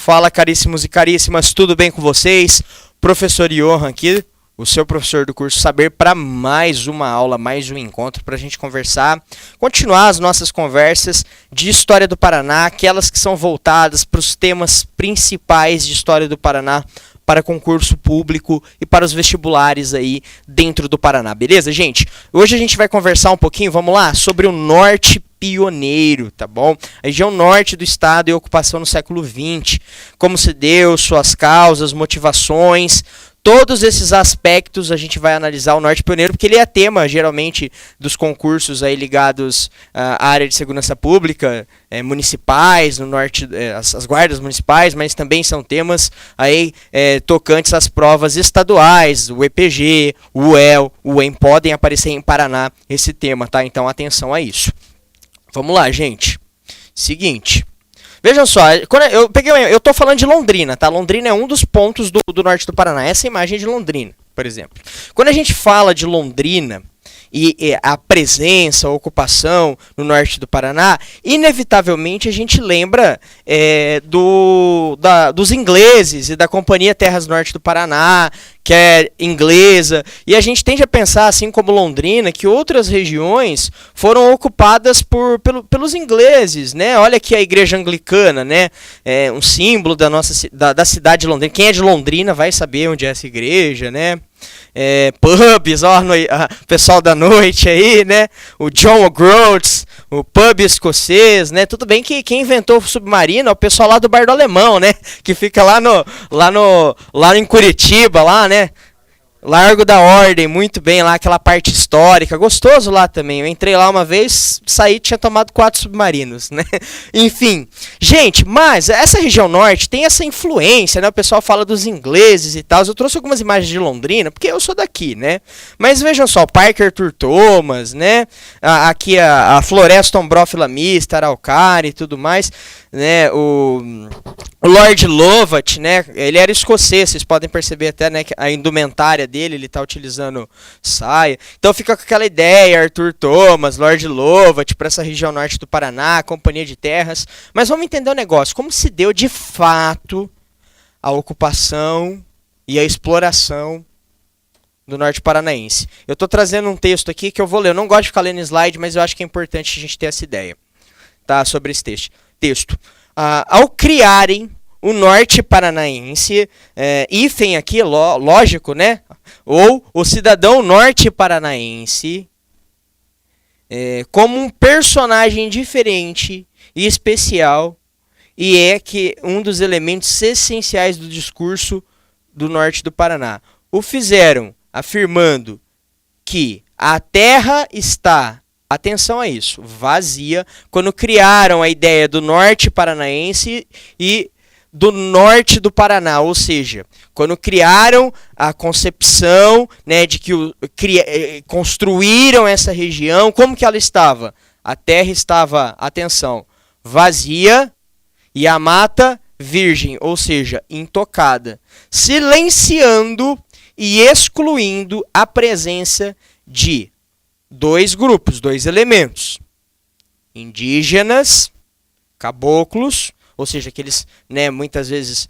Fala, caríssimos e caríssimas, tudo bem com vocês? Professor Johan aqui, o seu professor do curso Saber, para mais uma aula, mais um encontro para a gente conversar, continuar as nossas conversas de História do Paraná, aquelas que são voltadas para os temas principais de História do Paraná, para concurso público e para os vestibulares aí dentro do Paraná, beleza, gente? Hoje a gente vai conversar um pouquinho, vamos lá, sobre o Norte pioneiro, tá bom? A região norte do estado e ocupação no século XX, como se deu, suas causas, motivações, todos esses aspectos a gente vai analisar o Norte pioneiro, porque ele é tema, geralmente, dos concursos aí ligados à área de segurança pública, municipais, no norte, as guardas municipais, mas também são temas aí tocantes às provas estaduais, o EPG, o UEL, o UEM, podem aparecer em Paraná esse tema, tá? Então, atenção a isso. Vamos lá, gente. Seguinte. Vejam só, eu tô falando de Londrina, tá? Londrina é um dos pontos do norte do Paraná. Essa é a imagem de Londrina, por exemplo. Quando a gente fala de Londrina e a presença, a ocupação no norte do Paraná, inevitavelmente a gente lembra dos ingleses e da Companhia Terras Norte do Paraná, que é inglesa, e a gente tende a pensar, assim como Londrina, que outras regiões foram ocupadas pelos ingleses, né? Olha aqui a igreja anglicana, né? É um símbolo da cidade de Londrina. Quem é de Londrina vai saber onde é essa igreja, né? Pubs, ó, o pessoal da noite aí, né? O John O'Groats, o pub escocês, né? Tudo bem que quem inventou o submarino é o pessoal lá do Bar do Alemão, né? Que fica lá em Curitiba, lá, né? Largo da Ordem, muito bem lá, aquela parte histórica, gostoso lá também. Eu entrei lá uma vez, saí, tinha tomado 4 submarinos, né? Enfim, gente, mas essa região norte tem essa influência, né? O pessoal fala dos ingleses e tal. Eu trouxe algumas imagens de Londrina, porque eu sou daqui, né? Mas vejam só, Parque Arthur Thomas, né? Aqui a Floresta Ombrófila Mista, Araucária e tudo mais, né? O Lord Lovat, né? Ele era escocês, vocês podem perceber até, né, que a indumentária dele, ele tá utilizando saia. Então fica com aquela ideia, Arthur Thomas, Lord Lovat, para essa região norte do Paraná, Companhia de Terras. Mas vamos entender o negócio, como se deu de fato a ocupação e a exploração do norte paranaense. Eu tô trazendo um texto aqui que eu vou ler. Eu não gosto de ficar lendo slide, mas eu acho que é importante a gente ter essa ideia, tá, sobre esse texto. Ao criarem o norte paranaense, hífen aqui, lógico, né? Ou o cidadão norte paranaense, como um personagem diferente e especial, e é que um dos elementos essenciais do discurso do norte do Paraná. O fizeram afirmando que a terra está, atenção a isso, vazia, quando criaram a ideia do norte paranaense e do norte do Paraná, ou seja, quando criaram a concepção, né, de que construíram essa região, como que ela estava? A terra estava, atenção, vazia e a mata virgem, ou seja, intocada, silenciando e excluindo a presença de 2 grupos, 2 elementos, indígenas, caboclos, ou seja, aqueles, né, muitas vezes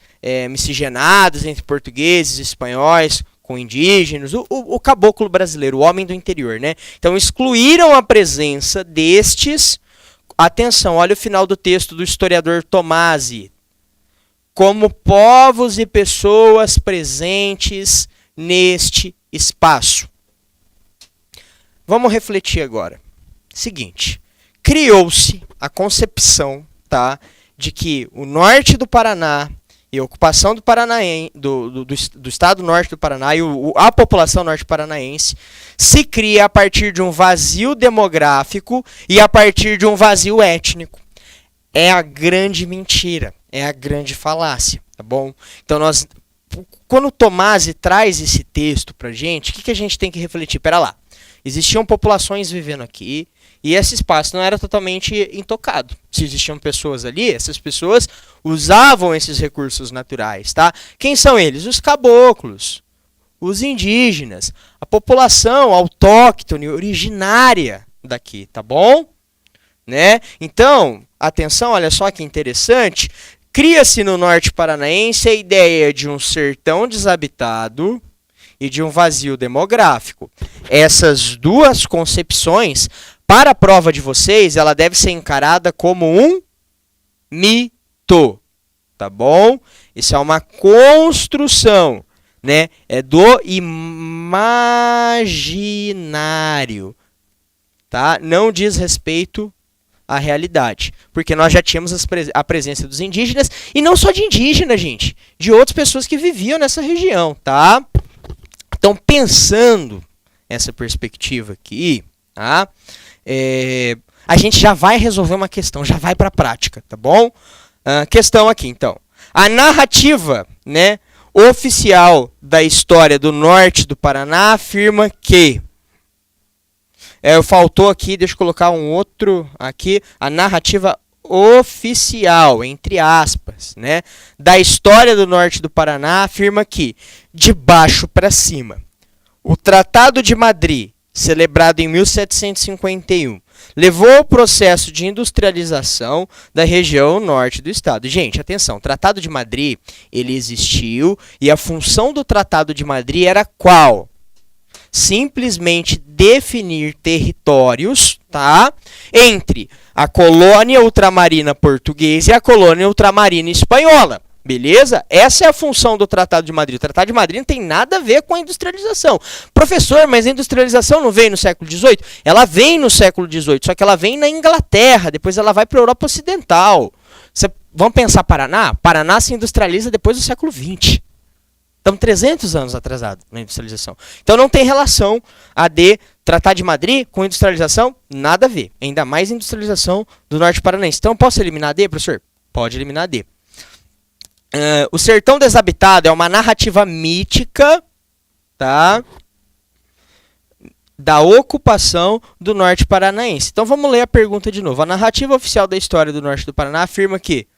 miscigenados entre portugueses e espanhóis com indígenas, o caboclo brasileiro, o homem do interior, né? Então excluíram a presença destes, atenção, olha o final do texto do historiador Tomasi, como povos e pessoas presentes neste espaço. Vamos refletir agora. Seguinte, criou-se a concepção, tá, de que o norte do Paraná e a ocupação do estado norte do Paraná e a população norte paranaense se cria a partir de um vazio demográfico e a partir de um vazio étnico. É a grande mentira, é a grande falácia, tá bom? Então quando o Tomasi traz esse texto pra gente, o que a gente tem que refletir? Pera lá. Existiam populações vivendo aqui e esse espaço não era totalmente intocado. Se existiam pessoas ali, essas pessoas usavam esses recursos naturais, tá? Quem são eles? Os caboclos, os indígenas, a população autóctone, originária daqui, tá bom? Né? Então, atenção, olha só que interessante. Cria-se no norte paranaense a ideia de um sertão desabitado e de um vazio demográfico. Essas duas concepções, para a prova de vocês, ela deve ser encarada como um mito, tá bom? Isso é uma construção, né? É do imaginário, tá? Não diz respeito à realidade, porque nós já tínhamos a presença dos indígenas, e não só de indígenas, gente, de outras pessoas que viviam nessa região, tá? Então, pensando essa perspectiva aqui, tá? A gente já vai resolver uma questão, já vai para a prática, tá bom? Questão aqui, então. A narrativa, né, oficial da história do norte do Paraná afirma que... faltou aqui, deixa eu colocar um outro aqui. A narrativa oficial, entre aspas, né, da história do norte do Paraná afirma que, de baixo para cima, o Tratado de Madrid, celebrado em 1751, levou ao processo de industrialização da região norte do estado. Gente, atenção, o Tratado de Madrid, ele existiu, e a função do Tratado de Madrid era qual? Simplesmente definir territórios, tá, entre a colônia ultramarina portuguesa e a colônia ultramarina espanhola. Beleza? Essa é a função do Tratado de Madrid. O Tratado de Madrid não tem nada a ver com a industrialização. Professor, mas a industrialização não veio no século XVIII? Ela vem no século XVIII, só que ela vem na Inglaterra, depois ela vai para a Europa Ocidental. Vamos pensar Paraná? Paraná se industrializa depois do século XX. Estamos 300 anos atrasados na industrialização. Então não tem relação a de Tratado de Madrid com industrialização, nada a ver. Ainda mais industrialização do norte paranaense. Então posso eliminar D, professor? Pode eliminar D. O sertão desabitado é uma narrativa mítica, tá, da ocupação do norte paranaense. Então vamos ler a pergunta de novo. A narrativa oficial da história do norte do Paraná afirma que...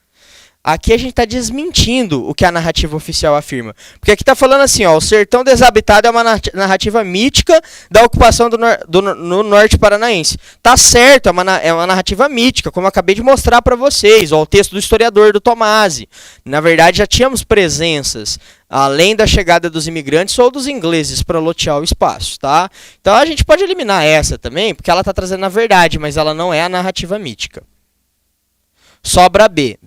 Aqui a gente está desmentindo o que a narrativa oficial afirma. Porque aqui está falando assim, ó, o sertão desabitado é uma narrativa mítica da ocupação no norte paranaense. Tá certo, é uma narrativa mítica, como eu acabei de mostrar para vocês. Ó, o texto do historiador do Tomasi. Na verdade, já tínhamos presenças, além da chegada dos imigrantes ou dos ingleses para lotear o espaço, tá? Então a gente pode eliminar essa também, porque ela está trazendo a verdade, mas ela não é a narrativa mítica. Sobra B.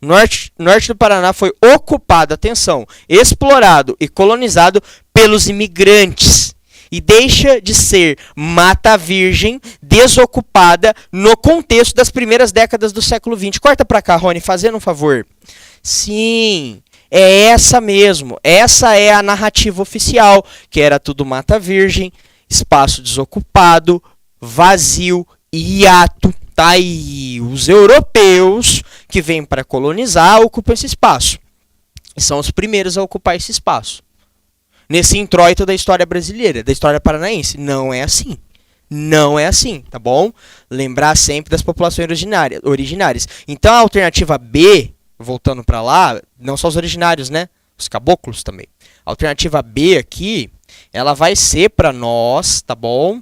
Norte do Paraná foi ocupado, atenção, explorado e colonizado pelos imigrantes. E deixa de ser mata virgem desocupada no contexto das primeiras décadas do século XX. Corta pra cá, Rony, fazendo um favor. Sim, é essa mesmo. Essa é a narrativa oficial, que era tudo mata virgem, espaço desocupado, vazio e hiato. Tá? E os europeus que vêm para colonizar ocupam esse espaço. E são os primeiros a ocupar esse espaço. Nesse introito da história brasileira, da história paranaense. Não é assim. Não é assim, tá bom? Lembrar sempre das populações originárias. Então a alternativa B, voltando para lá, não só os originários, né? Os caboclos também. A alternativa B aqui, ela vai ser para nós, tá bom?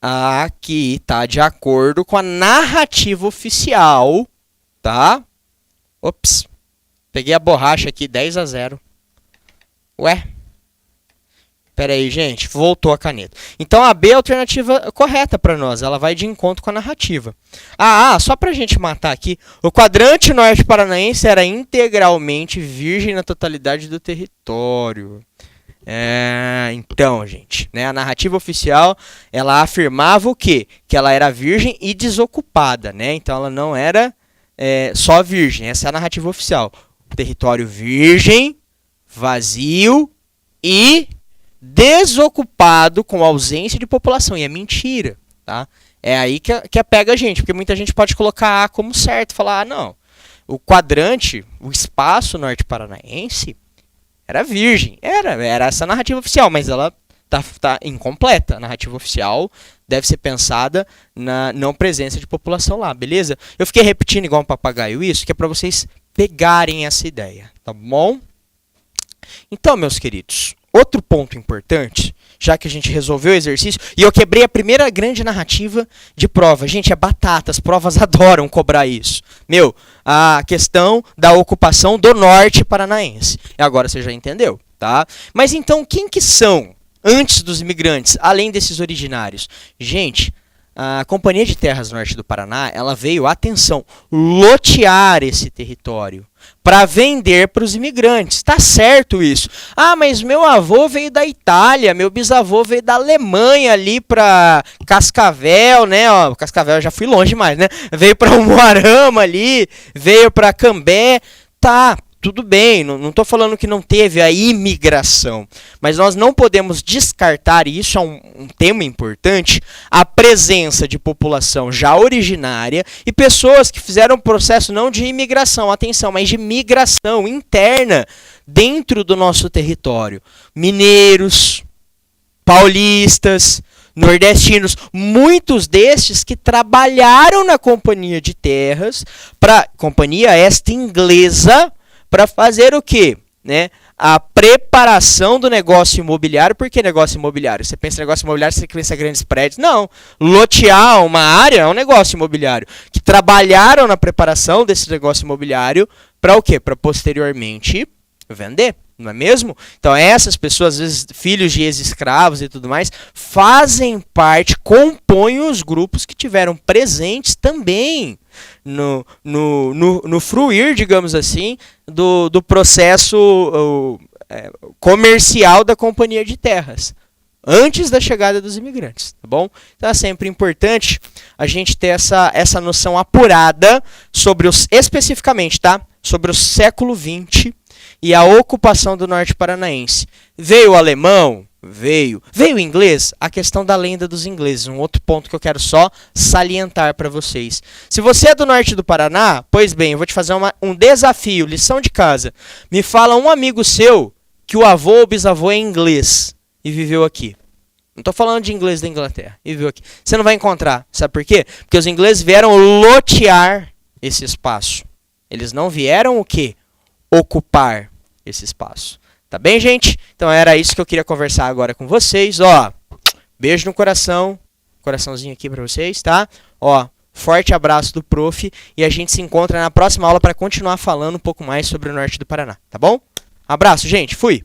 Aqui tá de acordo com a narrativa oficial, tá? Ops, peguei a borracha aqui, 10-0. Ué? Pera aí, gente, voltou a caneta. Então a B é a alternativa correta para nós, ela vai de encontro com a narrativa. Só pra gente matar aqui, o quadrante norte paranaense era integralmente virgem na totalidade do território. Então, gente, né, a narrativa oficial, ela afirmava o quê? Que ela era virgem e desocupada, né? Então ela não era só virgem, essa é a narrativa oficial. Território virgem, vazio e desocupado com ausência de população. E é mentira, tá? É aí que pega a gente, porque muita gente pode colocar A como certo, falar, não, o quadrante, o espaço norte paranaense era virgem, era essa narrativa oficial, mas ela tá incompleta. A narrativa oficial deve ser pensada na não presença de população lá, beleza? Eu fiquei repetindo igual um papagaio isso, que é para vocês pegarem essa ideia, tá bom? Então, meus queridos, outro ponto importante, já que a gente resolveu o exercício, e eu quebrei a primeira grande narrativa de prova. Gente, é batata, as provas adoram cobrar isso. Meu, a questão da ocupação do norte paranaense. E agora você já entendeu, tá? Mas então, quem que são, antes dos imigrantes, além desses originários? Gente, a Companhia de Terras Norte do Paraná, ela veio, atenção, lotear esse território para vender para os imigrantes. Tá certo isso. Ah, mas meu avô veio da Itália, meu bisavô veio da Alemanha ali para Cascavel, né? Ó, Cascavel eu já fui longe demais, né? Veio para Umuarama ali, veio para Cambé. Tá, tudo bem, não estou falando que não teve a imigração, mas nós não podemos descartar, e isso é um tema importante, a presença de população já originária e pessoas que fizeram um processo não de imigração, atenção, mas de migração interna dentro do nosso território. Mineiros, paulistas, nordestinos, muitos destes que trabalharam na Companhia de Terras, companhia esta inglesa, para fazer o quê? Né? A preparação do negócio imobiliário. Por que negócio imobiliário? Você pensa em negócio imobiliário, você pensa em grandes prédios. Não. Lotear uma área é um negócio imobiliário. Que trabalharam na preparação desse negócio imobiliário para o quê? Para posteriormente vender. Não é mesmo? Então essas pessoas, às vezes filhos de ex-escravos e tudo mais, fazem parte, compõem os grupos que tiveram presentes também no fruir, digamos assim, do processo comercial da Companhia de Terras, antes da chegada dos imigrantes, tá bom? Então é sempre importante a gente ter essa noção apurada sobre especificamente, tá? Sobre o século XX e a ocupação do norte paranaense. Veio o alemão? Veio. Veio o inglês? A questão da lenda dos ingleses. Um outro ponto que eu quero só salientar para vocês. Se você é do norte do Paraná, pois bem, eu vou te fazer um desafio, lição de casa. Me fala um amigo seu que o avô ou bisavô é inglês e viveu aqui. Não estou falando de inglês da Inglaterra. E viveu aqui. Você não vai encontrar. Sabe por quê? Porque os ingleses vieram lotear esse espaço. Eles não vieram o quê? Ocupar esse espaço. Tá bem, gente? Então era isso que eu queria conversar agora com vocês. Ó, beijo no coração. Coraçãozinho aqui pra vocês, tá? Ó, forte abraço do prof. E a gente se encontra na próxima aula para continuar falando um pouco mais sobre o norte do Paraná. Tá bom? Abraço, gente. Fui!